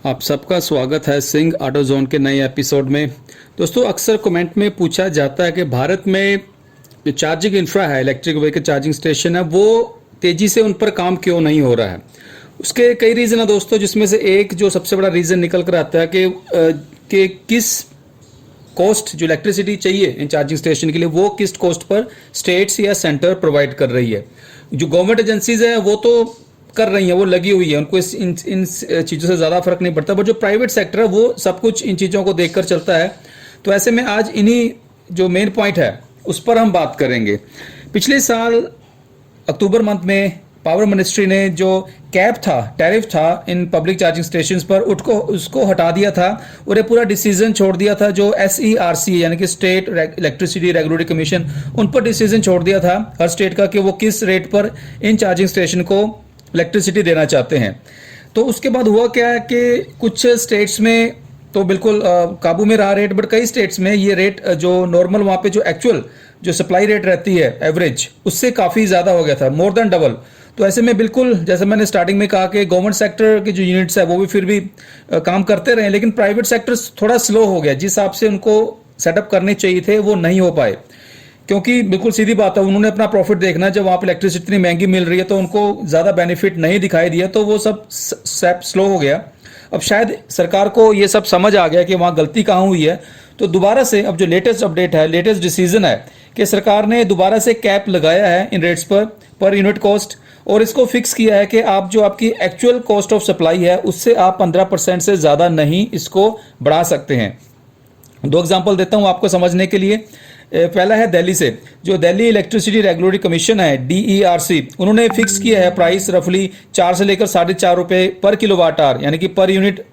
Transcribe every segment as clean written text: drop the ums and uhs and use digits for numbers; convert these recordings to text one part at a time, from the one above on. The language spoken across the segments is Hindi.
आप सबका स्वागत है सिंह ऑटो जोन के नए एपिसोड में। दोस्तों, अक्सर कमेंट में पूछा जाता है कि भारत में जो चार्जिंग इंफ्रा है, इलेक्ट्रिक व्हीकल चार्जिंग स्टेशन है, वो तेज़ी से उन पर काम क्यों नहीं हो रहा है। उसके कई रीज़न है दोस्तों, जिसमें से एक जो सबसे बड़ा रीज़न निकल कर आता है कि किस कॉस्ट जो इलेक्ट्रिसिटी चाहिए इन चार्जिंग स्टेशन के लिए, वो किस कॉस्ट पर स्टेट्स या सेंटर प्रोवाइड कर रही है। जो गवर्नमेंट एजेंसीज है वो तो कर रही है, वो लगी हुई है, उनको इन चीज़ों से ज़्यादा फर्क नहीं पड़ता, बट जो प्राइवेट सेक्टर है वो सब कुछ इन चीज़ों को देखकर चलता है। तो ऐसे में आज इन्हीं जो मेन पॉइंट है उस पर हम बात करेंगे। पिछले साल अक्टूबर मंथ में पावर मिनिस्ट्री ने जो कैप था, टैरिफ था इन पब्लिक चार्जिंग स्टेशंस पर, उसको हटा दिया था और ये पूरा डिसीजन छोड़ दिया था जो SERC यानी कि स्टेट इलेक्ट्रिसिटी रेगुलेटरी कमीशन, उन पर डिसीजन छोड़ दिया था हर स्टेट का कि वो किस रेट पर इन चार्जिंग स्टेशन को इलेक्ट्रिसिटी देना चाहते हैं। तो उसके बाद हुआ क्या है कि कुछ स्टेट्स में तो बिल्कुल काबू में रहा रेट, बट कई स्टेट्स में ये रेट जो नॉर्मल वहाँ पे जो एक्चुअल जो सप्लाई रेट रहती है एवरेज, उससे काफ़ी ज़्यादा हो गया था, मोर देन डबल। तो ऐसे में बिल्कुल जैसे मैंने स्टार्टिंग में कहा कि गवर्नमेंट सेक्टर के जो यूनिट्स है वो भी फिर भी काम करते रहे, लेकिन प्राइवेट सेक्टर थोड़ा स्लो हो गया। जिस हिसाब से उनको सेटअप करने चाहिए थे वो नहीं हो पाए, क्योंकि बिल्कुल सीधी बात है, उन्होंने अपना प्रॉफिट देखना। जब वहाँ पर इलेक्ट्रिसिटी इतनी महंगी मिल रही है तो उनको ज़्यादा बेनिफिट नहीं दिखाई दिया, तो वो सब स्टेप स्लो हो गया। अब शायद सरकार को ये सब समझ आ गया कि वहाँ गलती कहाँ हुई है, तो दोबारा से अब जो लेटेस्ट अपडेट है, लेटेस्ट डिसीजन है कि सरकार ने दोबारा से कैप लगाया है in rates per unit cost, और इसको फिक्स किया है कि आप जो आपकी एक्चुअल कॉस्ट ऑफ सप्लाई है उससे आप 15% से ज़्यादा नहीं इसको बढ़ा सकते हैं। दो एग्जाम्पल देता हूँ आपको समझने के लिए। पहला है दिल्ली से, जो दिल्ली इलेक्ट्रिसिटी रेगुलेटरी कमीशन है DERC, उन्होंने फिक्स किया है प्राइस रफली 4 से लेकर 4.5 रुपये पर किलोवाट आवर, यानी कि पर यूनिट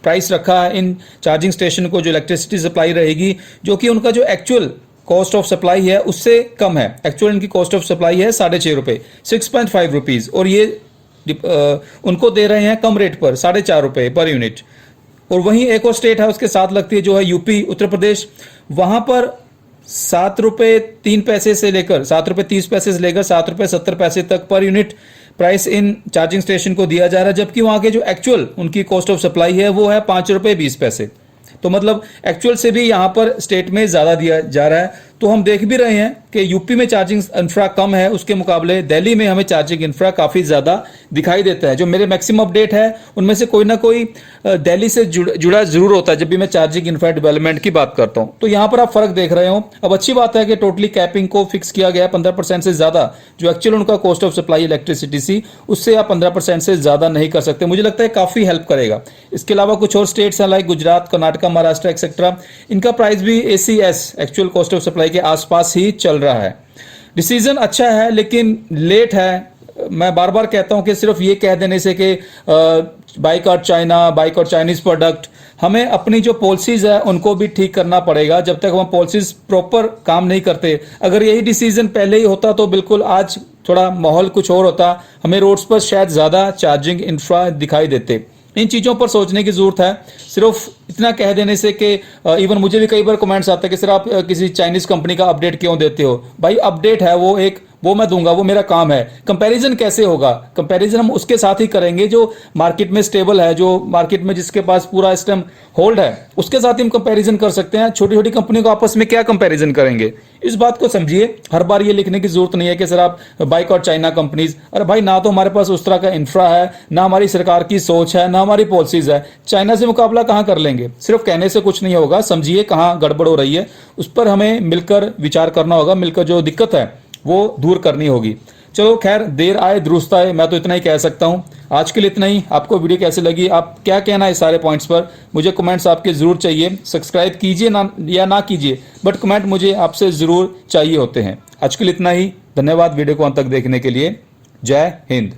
प्राइस रखा है इन चार्जिंग स्टेशन को जो इलेक्ट्रिसिटी सप्लाई रहेगी, जो कि उनका जो एक्चुअल कॉस्ट ऑफ सप्लाई है उससे कम है। एक्चुअल इनकी कॉस्ट ऑफ सप्लाई है 6.5 रुपये, 6.5 रुपीज़, और ये उनको दे रहे हैं कम रेट पर 4.5 रुपये पर यूनिट। और वहीं एक और स्टेट है उसके साथ लगती है, जो है यूपी, उत्तर प्रदेश, वहाँ पर 7 रुपये 3 पैसे से लेकर 7 रुपये 30 पैसे से लेकर 7 रुपये 70 पैसे तक per unit price in charging station को दिया जा रहा है, जबकि वहाँ के जो एक्चुअल उनकी कॉस्ट ऑफ सप्लाई है वो है 5 रुपये 20 पैसे। तो मतलब एक्चुअल से भी यहाँ पर स्टेट में ज़्यादा दिया जा रहा है। तो हम देख भी रहे हैं कि यूपी में चार्जिंग इंफ्रा कम है, उसके मुकाबले दिल्ली में हमें चार्जिंग इंफ्रा काफ़ी ज़्यादा दिखाई देता है। जो मेरे मैक्सिमम अपडेट है उनमें से कोई ना कोई दिल्ली से जुड़ा जरूर होता है जब भी मैं चार्जिंग इंफ्रा डेवलपमेंट की बात करता हूँ। तो यहाँ पर आप फर्क देख रहे हो। अब अच्छी बात है कि टोटली कैपिंग को फिक्स किया गया है 15% से ज़्यादा, जो एक्चुअल उनका कॉस्ट ऑफ सप्लाई इलेक्ट्रिसिटी सी, उससे आप 15% से ज़्यादा नहीं कर सकते। मुझे लगता है काफ़ी हेल्प करेगा। इसके अलावा कुछ और स्टेट्स हैं लाइक गुजरात, कर्नाटका, महाराष्ट्र एक्सेट्रा, इनका प्राइस भी ACS actual cost of supply के आसपास ही चल रहा है। डिसीजन अच्छा है लेकिन लेट है। मैं बार बार कहता हूं कि सिर्फ ये कह देने से कि boycott China, boycott Chinese product, हमें अपनी जो पॉलिसीज है उनको भी ठीक करना पड़ेगा। जब तक हम पॉलिसीज प्रॉपर काम नहीं करते, अगर यही डिसीजन पहले ही होता तो बिल्कुल आज थोड़ा माहौल कुछ और होता, हमें रोड्स पर शायद ज़्यादा चार्जिंग इंफ्रा दिखाई देते। इन चीज़ों पर सोचने की ज़रूरत है। सिर्फ इतना कह देने से कि इवन मुझे भी कई बार कमेंट्स आते हैं कि सर आप किसी चाइनीज़ कंपनी का अपडेट क्यों देते हो। भाई अपडेट है वो मैं दूंगा, वो मेरा काम है। कंपैरिजन कैसे होगा? कंपैरिजन हम उसके साथ ही करेंगे जो मार्केट में स्टेबल है, जो मार्केट में जिसके पास पूरा सिस्टम होल्ड है, उसके साथ ही हम कंपैरिजन कर सकते हैं। छोटी छोटी कंपनियों को आपस में क्या कंपैरिजन करेंगे? इस बात को समझिए। हर बार ये लिखने की जरूरत नहीं है कि सर आप बाइकआउट चाइना कंपनीज। अरे भाई, ना तो हमारे पास उस तरह का इंफ्रा है, ना हमारी सरकार की सोच है, ना हमारी पॉलिसीज है। चाइना से मुकाबला कहाँ कर लेंगे? सिर्फ कहने से कुछ नहीं होगा। समझिए कहाँ गड़बड़ हो रही है, उस पर हमें मिलकर विचार करना होगा, मिलकर जो दिक्कत है वो दूर करनी होगी। चलो खैर, देर आए दुरुस्त आए, मैं तो इतना ही कह सकता हूँ। आज के लिए इतना ही। आपको वीडियो कैसे लगी, आप क्या कहना है सारे पॉइंट्स पर, मुझे कमेंट्स आपके ज़रूर चाहिए। सब्सक्राइब कीजिए ना या ना कीजिए, बट कमेंट मुझे आपसे ज़रूर चाहिए होते हैं। आज के लिए इतना ही। धन्यवाद वीडियो को अंत तक देखने के लिए। जय हिंद।